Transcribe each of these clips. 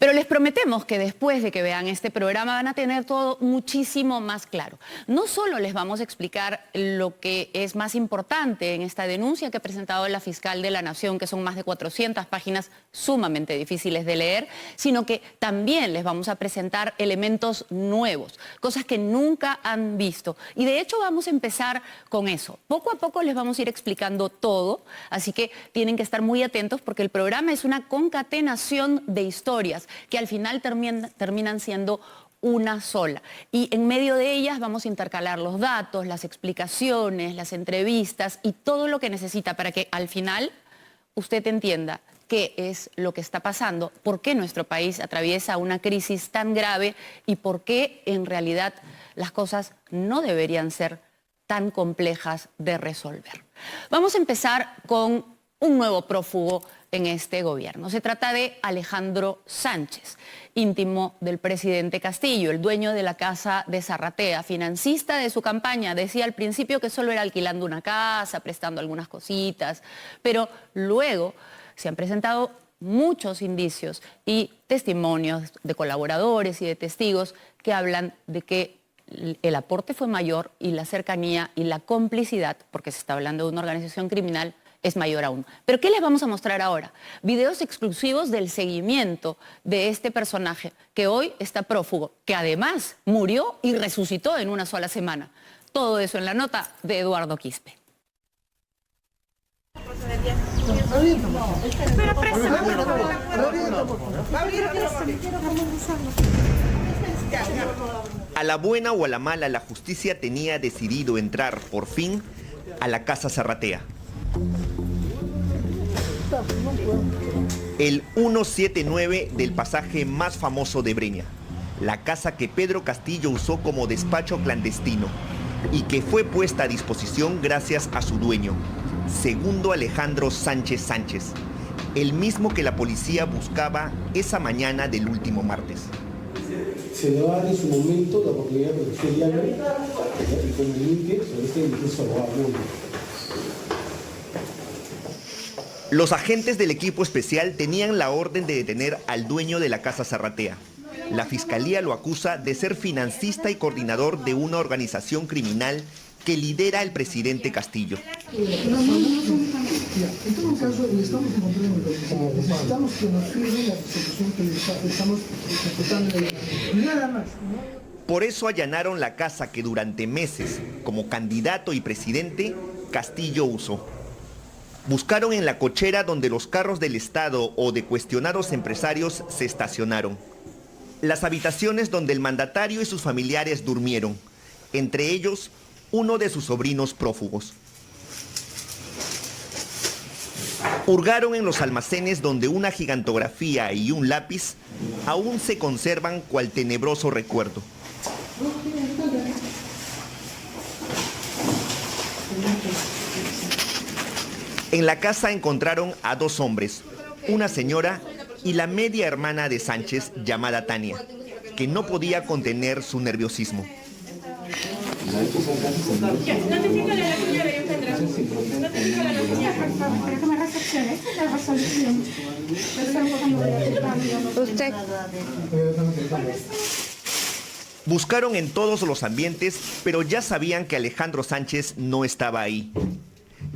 Pero les prometemos que después de que vean este programa van a tener todo muchísimo más claro. No solo les vamos a explicar lo que es más importante en esta denuncia que ha presentado la fiscal de la Nación, que son más de 400 páginas sumamente difíciles de leer, sino que también les vamos a presentar elementos nuevos, cosas que nunca han visto. Y de hecho vamos a empezar con eso. Poco a poco les vamos a ir explicando todo, así que tienen que estar muy atentos porque el programa es una concatenación de historias que al final terminan siendo una sola. Y en medio de ellas vamos a intercalar los datos, las explicaciones, las entrevistas y todo lo que necesita para que al final usted entienda qué es lo que está pasando, por qué nuestro país atraviesa una crisis tan grave y por qué en realidad las cosas no deberían ser tan complejas de resolver. Vamos a empezar con un nuevo prófugo en este gobierno. Se trata de Alejandro Sánchez, íntimo del presidente Castillo, el dueño de la casa de Zarratea, financista de su campaña. Decía al principio que solo era alquilando una casa, prestando algunas cositas, pero luego se han presentado muchos indicios y testimonios de colaboradores y de testigos que hablan de que el aporte fue mayor y la cercanía y la complicidad, porque se está hablando de una organización criminal, es mayor aún. ¿Pero qué les vamos a mostrar ahora? Videos exclusivos del seguimiento de este personaje que hoy está prófugo, que además murió y resucitó en una sola semana. Todo eso en la nota de Eduardo Quispe. A la buena o a la mala, la justicia tenía decidido entrar, por fin, a la casa Zarratea. El 179 del pasaje más famoso de Breña, la casa que Pedro Castillo usó como despacho clandestino y que fue puesta a disposición gracias a su dueño, Segundo Alejandro Sánchez Sánchez, el mismo que la policía buscaba esa mañana del último martes. Se le va a dar en su momento la oportunidad de que usted llame y comunique sobre este ingreso abogado. Los agentes del equipo especial tenían la orden de detener al dueño de la casa Zarratea. La fiscalía lo acusa de ser financista y coordinador de una organización criminal que lidera el presidente Castillo. En todo caso, estamos encontrando necesitamos que nos firme la resolución que estamos ejecutando. Nada más. Por eso allanaron la casa que durante meses, como candidato y presidente, Castillo usó. Buscaron en la cochera donde los carros del Estado o de cuestionados empresarios se estacionaron. Las habitaciones donde el mandatario y sus familiares durmieron, entre ellos uno de sus sobrinos prófugos. Hurgaron en los almacenes donde una gigantografía y un lápiz aún se conservan cual tenebroso recuerdo. En la casa encontraron a dos hombres, una señora y la media hermana de Sánchez llamada Tania, que no podía contener su nerviosismo. Buscaron en todos los ambientes, pero ya sabían que Alejandro Sánchez no estaba ahí.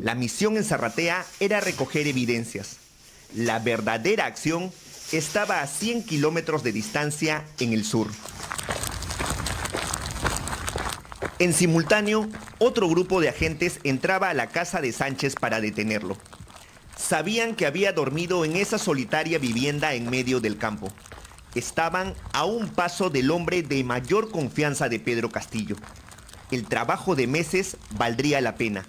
La misión en Zarratea era recoger evidencias. La verdadera acción estaba a 100 kilómetros de distancia en el sur. En simultáneo, otro grupo de agentes entraba a la casa de Sánchez para detenerlo. Sabían que había dormido en esa solitaria vivienda en medio del campo. Estaban a un paso del hombre de mayor confianza de Pedro Castillo. El trabajo de meses valdría la pena.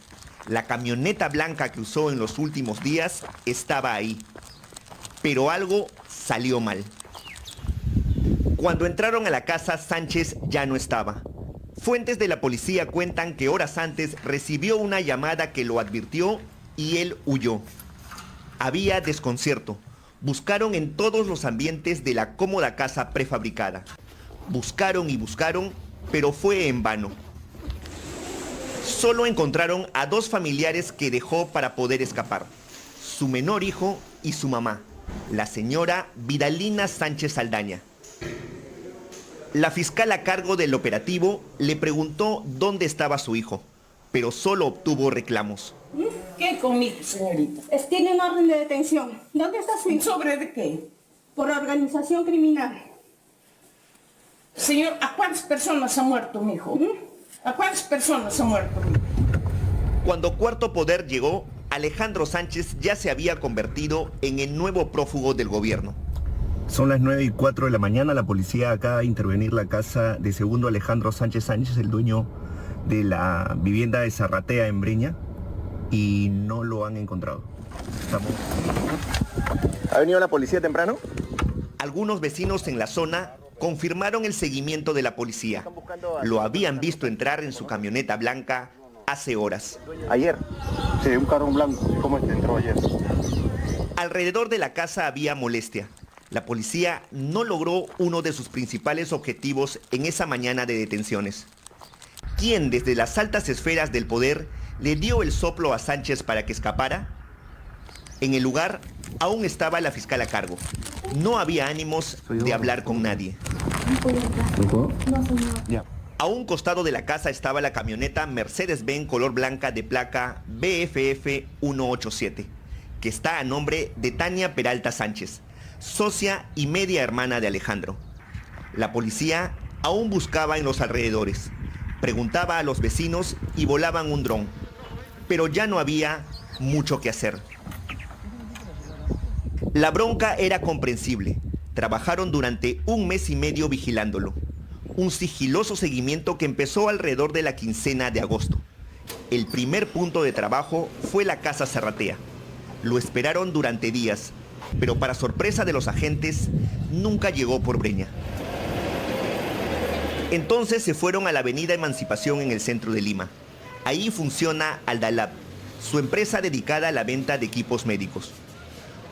La camioneta blanca que usó en los últimos días estaba ahí. Pero algo salió mal. Cuando entraron a la casa, Sánchez ya no estaba. Fuentes de la policía cuentan que horas antes recibió una llamada que lo advirtió y él huyó. Había desconcierto. Buscaron en todos los ambientes de la cómoda casa prefabricada. Buscaron y buscaron, pero fue en vano. Solo encontraron a dos familiares que dejó para poder escapar: su menor hijo y su mamá, la señora Vidalina Sánchez Saldaña. La fiscal a cargo del operativo le preguntó dónde estaba su hijo, pero solo obtuvo reclamos. ¿Qué conmigo, señorita? Tiene un orden de detención. ¿Dónde está su hijo? ¿Sobre de qué? Por organización criminal. Señor, ¿a cuántas personas ha muerto mi hijo? ¿A cuántas personas ha muerto mi hijo? Cuando Cuarto Poder llegó, Alejandro Sánchez ya se había convertido en el nuevo prófugo del gobierno. Son las 9:04 de la mañana, la policía acaba de intervenir la casa de segundo Alejandro Sánchez Sánchez, el dueño de la vivienda de Zarratea en Breña, y no lo han encontrado. ¿Ha venido la policía temprano? Algunos vecinos en la zona confirmaron el seguimiento de la policía. Lo habían visto entrar en su camioneta blanca hace horas. Ayer. Sí, un carro blanco. ¿Cómo entró ayer? Alrededor de la casa había molestia. La policía no logró uno de sus principales objetivos en esa mañana de detenciones. ¿Quién desde las altas esferas del poder le dio el soplo a Sánchez para que escapara? En el lugar aún estaba la fiscal a cargo. No había ánimos de hablar con nadie. A un costado de la casa estaba la camioneta Mercedes-Benz color blanca de placa BFF 187, que está a nombre de Tania Peralta Sánchez, socia y media hermana de Alejandro. La policía aún buscaba en los alrededores, preguntaba a los vecinos y volaban un dron, pero ya no había mucho que hacer. La bronca era comprensible. Trabajaron durante 1 mes y medio vigilándolo. Un sigiloso seguimiento que empezó alrededor de la quincena de agosto. El primer punto de trabajo fue la casa Zarratea. Lo esperaron durante días, pero para sorpresa de los agentes, nunca llegó por Breña. Entonces se fueron a la avenida Emancipación en el centro de Lima. Ahí funciona Aldalab, su empresa dedicada a la venta de equipos médicos.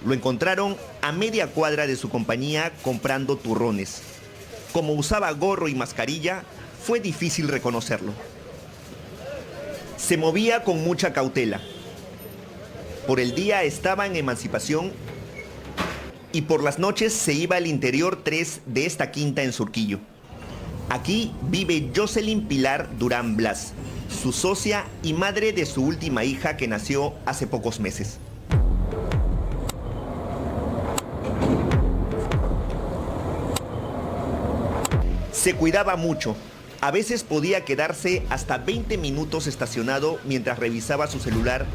Lo encontraron a media cuadra de su compañía comprando turrones. Como usaba gorro y mascarilla, fue difícil reconocerlo. Se movía con mucha cautela. Por el día estaba en Emancipación y por las noches se iba al interior 3 de esta quinta en Surquillo. Aquí vive Jocelyn Pilar Durán Blas, su socia y madre de su última hija que nació hace pocos meses. Se cuidaba mucho. A veces podía quedarse hasta 20 minutos estacionado mientras revisaba su celular,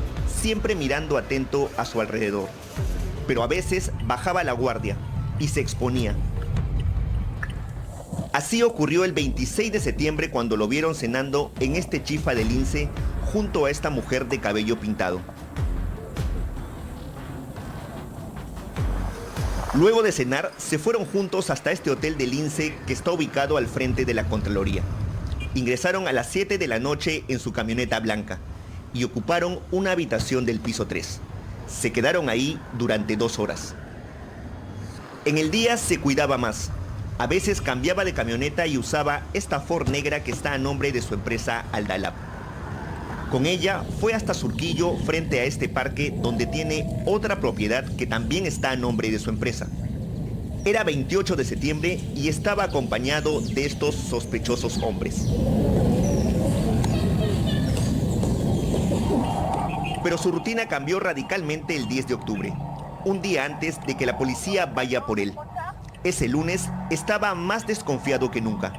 siempre mirando atento a su alrededor. Pero a veces bajaba la guardia y se exponía. Así ocurrió el 26 de septiembre cuando lo vieron cenando en este chifa del Lince junto a esta mujer de cabello pintado. Luego de cenar, se fueron juntos hasta este hotel de Lince que está ubicado al frente de la Contraloría. Ingresaron a las 7 de la noche en su camioneta blanca y ocuparon una habitación del piso 3. Se quedaron ahí durante 2 horas. En el día se cuidaba más. A veces cambiaba de camioneta y usaba esta Ford negra que está a nombre de su empresa Aldalab. Con ella fue hasta Surquillo frente a este parque donde tiene otra propiedad que también está a nombre de su empresa. Era 28 de septiembre y estaba acompañado de estos sospechosos hombres. Pero su rutina cambió radicalmente el 10 de octubre, un día antes de que la policía vaya por él. Ese lunes estaba más desconfiado que nunca.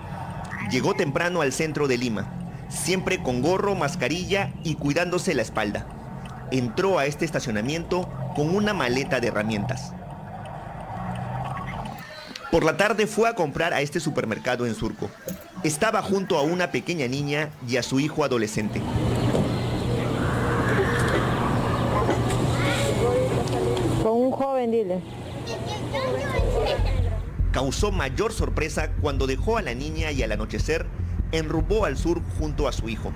Llegó temprano al centro de Lima, siempre con gorro, mascarilla y cuidándose la espalda. Entró a este estacionamiento con una maleta de herramientas. Por la tarde fue a comprar a este supermercado en Surco. Estaba junto a una pequeña niña y a su hijo adolescente. Con un joven, dile. Causó mayor sorpresa cuando dejó a la niña y al anochecer enrumbó al sur junto a su hijo.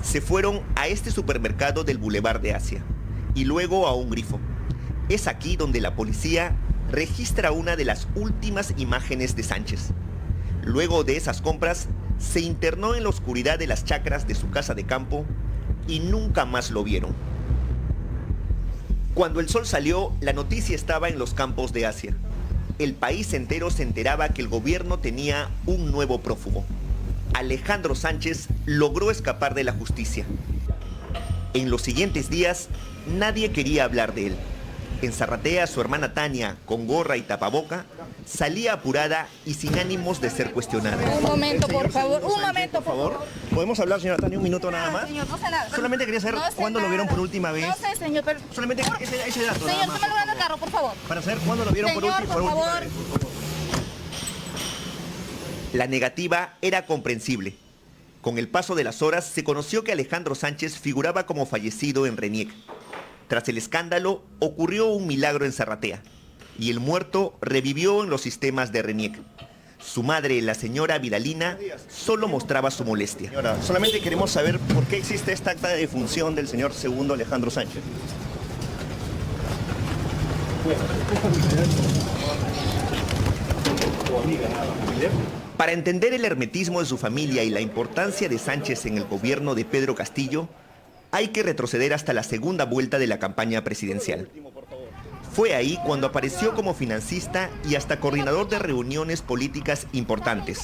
Se fueron a este supermercado del Boulevard de Asia y luego a un Grifo. Es aquí donde la policía registra una de las últimas imágenes de Sánchez. Luego de esas compras, se internó en la oscuridad de las chacras de su casa de campo y nunca más lo vieron. Cuando el sol salió, la noticia estaba en los campos de Asia. El país entero se enteraba que el gobierno tenía un nuevo prófugo. Alejandro Sánchez logró escapar de la justicia. En los siguientes días, nadie quería hablar de él. En Zarratea, su hermana Tania, con gorra y tapaboca, salía apurada y sin ánimos de ser cuestionada. Un momento, por favor, un momento, por favor. ¿Podemos hablar, señora Tania, un minuto nada más? Señor, no sé nada. Solamente quería saber cuándo lo vieron por última vez. No sé, señor, pero... Solamente ese dato. Señor, no me lo dan el carro, por favor. Para saber cuándo lo vieron por Señor, última por vez. favor. La negativa era comprensible. Con el paso de las horas se conoció que Alejandro Sánchez figuraba como fallecido en Reniec. Tras el escándalo, ocurrió un milagro en Zarratea y el muerto revivió en los sistemas de Reniec. Su madre, la señora Vidalina, solo mostraba su molestia. Señora, solamente queremos saber por qué existe esta acta de defunción del señor segundo Alejandro Sánchez. Para entender el hermetismo de su familia y la importancia de Sánchez en el gobierno de Pedro Castillo, hay que retroceder hasta la segunda vuelta de la campaña presidencial. Fue ahí cuando apareció como financista y hasta coordinador de reuniones políticas importantes,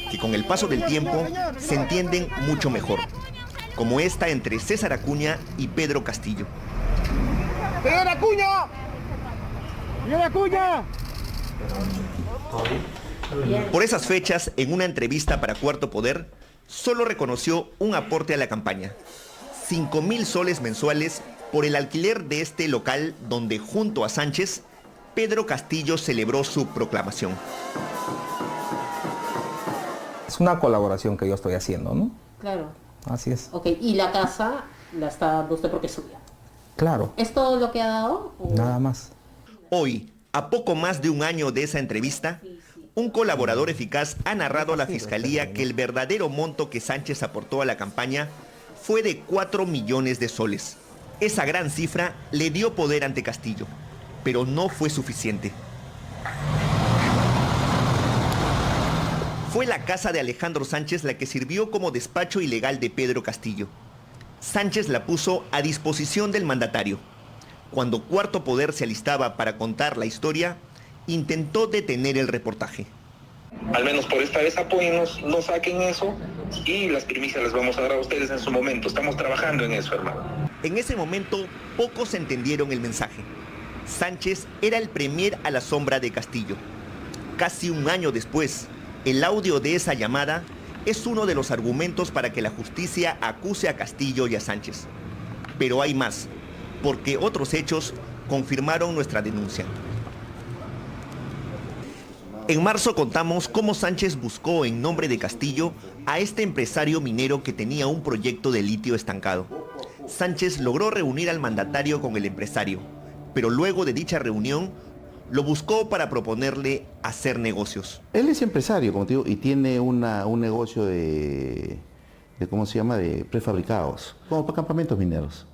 que con el paso del tiempo se entienden mucho mejor, como esta entre César Acuña y Pedro Castillo. ¡Señor Acuña! ¡Señor Acuña! Por esas fechas, en una entrevista para Cuarto Poder, solo reconoció un aporte a la campaña: 5.000 soles mensuales por el alquiler de este local donde, junto a Sánchez, Pedro Castillo celebró su proclamación. Es una colaboración que yo estoy haciendo, ¿no? Claro. Así es. Ok, y la casa la está dando usted porque es suya. Claro. ¿Es todo lo que ha dado? ¿O? Nada más. Hoy, a poco más de un año de esa entrevista, un colaborador eficaz ha narrado a la Fiscalía que el verdadero monto que Sánchez aportó a la campaña fue de 4 millones de soles. Esa gran cifra le dio poder ante Castillo, pero no fue suficiente. Fue la casa de Alejandro Sánchez la que sirvió como despacho ilegal de Pedro Castillo. Sánchez la puso a disposición del mandatario. Cuando Cuarto Poder se alistaba para contar la historia, intentó detener el reportaje. Al menos por esta vez apóyennos, no saquen eso y las primicias las vamos a dar a ustedes en su momento. Estamos trabajando en eso, hermano. En ese momento, pocos entendieron el mensaje. Sánchez era el premier a la sombra de Castillo. Casi un año después, el audio de esa llamada es uno de los argumentos para que la justicia acuse a Castillo y a Sánchez. Pero hay más, porque otros hechos confirmaron nuestra denuncia. En marzo contamos cómo Sánchez buscó en nombre de Castillo a este empresario minero que tenía un proyecto de litio estancado. Sánchez logró reunir al mandatario con el empresario, pero luego de dicha reunión lo buscó para proponerle hacer negocios. Él es empresario, como te digo, y tiene un negocio de ¿cómo se llama?, de prefabricados, como para campamentos mineros.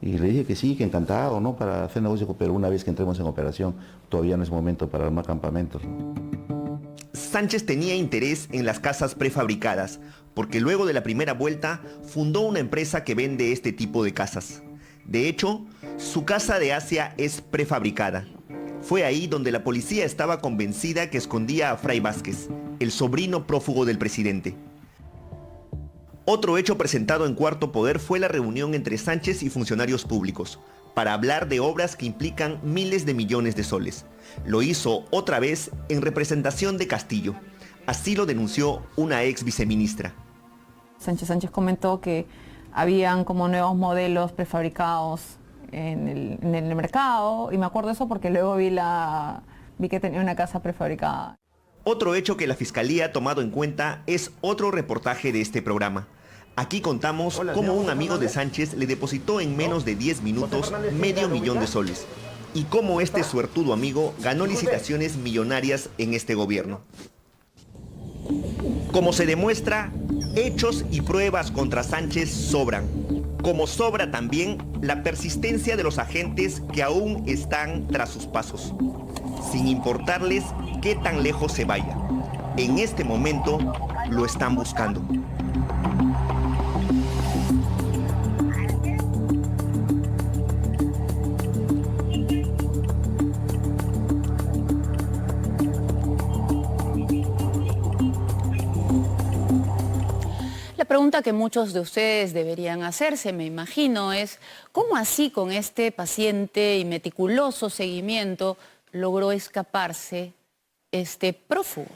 Y le dije que sí, que encantado, ¿no?, para hacer negocio, pero una vez que entremos en operación, todavía no es momento para armar campamentos. Sánchez tenía interés en las casas prefabricadas, porque luego de la primera vuelta fundó una empresa que vende este tipo de casas. De hecho, su casa de Asia es prefabricada. Fue ahí donde la policía estaba convencida que escondía a Fray Vázquez, el sobrino prófugo del presidente. Otro hecho presentado en Cuarto Poder fue la reunión entre Sánchez y funcionarios públicos para hablar de obras que implican miles de millones de soles. Lo hizo otra vez en representación de Castillo. Así lo denunció una ex viceministra. Sánchez comentó que habían como nuevos modelos prefabricados en el mercado, y me acuerdo eso porque luego vi que tenía una casa prefabricada. Otro hecho que la Fiscalía ha tomado en cuenta es otro reportaje de este programa. Aquí contamos cómo un amigo de Sánchez le depositó en menos de 10 minutos $500,000 de soles y cómo este suertudo amigo ganó licitaciones millonarias en este gobierno. Como se demuestra, hechos y pruebas contra Sánchez sobran, como sobra también la persistencia de los agentes que aún están tras sus pasos, sin importarles qué tan lejos se vaya. En este momento lo están buscando. pregunta que muchos de ustedes deberían hacerse, me imagino, es ¿cómo así con este paciente y meticuloso seguimiento logró escaparse este prófugo?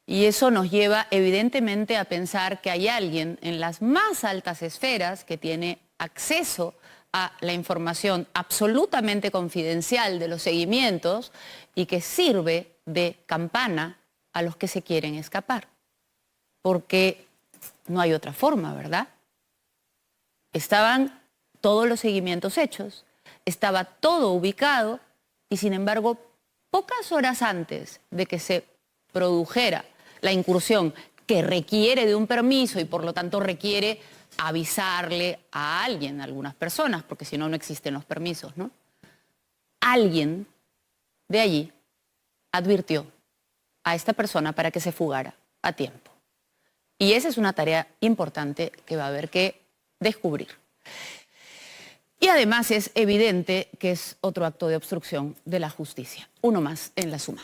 Y eso nos lleva evidentemente a pensar que hay alguien en las más altas esferas que tiene acceso a la información absolutamente confidencial de los seguimientos y que sirve de campana a los que se quieren escapar. Porque no hay otra forma, ¿verdad? Estaban todos los seguimientos hechos, estaba todo ubicado y sin embargo, pocas horas antes de que se produjera la incursión que requiere de un permiso y por lo tanto requiere avisarle a alguien, a algunas personas, porque si no, no existen los permisos, ¿no? Alguien de allí advirtió a esta persona para que se fugara a tiempo. Y esa es una tarea importante que va a haber que descubrir. Y además es evidente que es otro acto de obstrucción de la justicia. Uno más en la suma.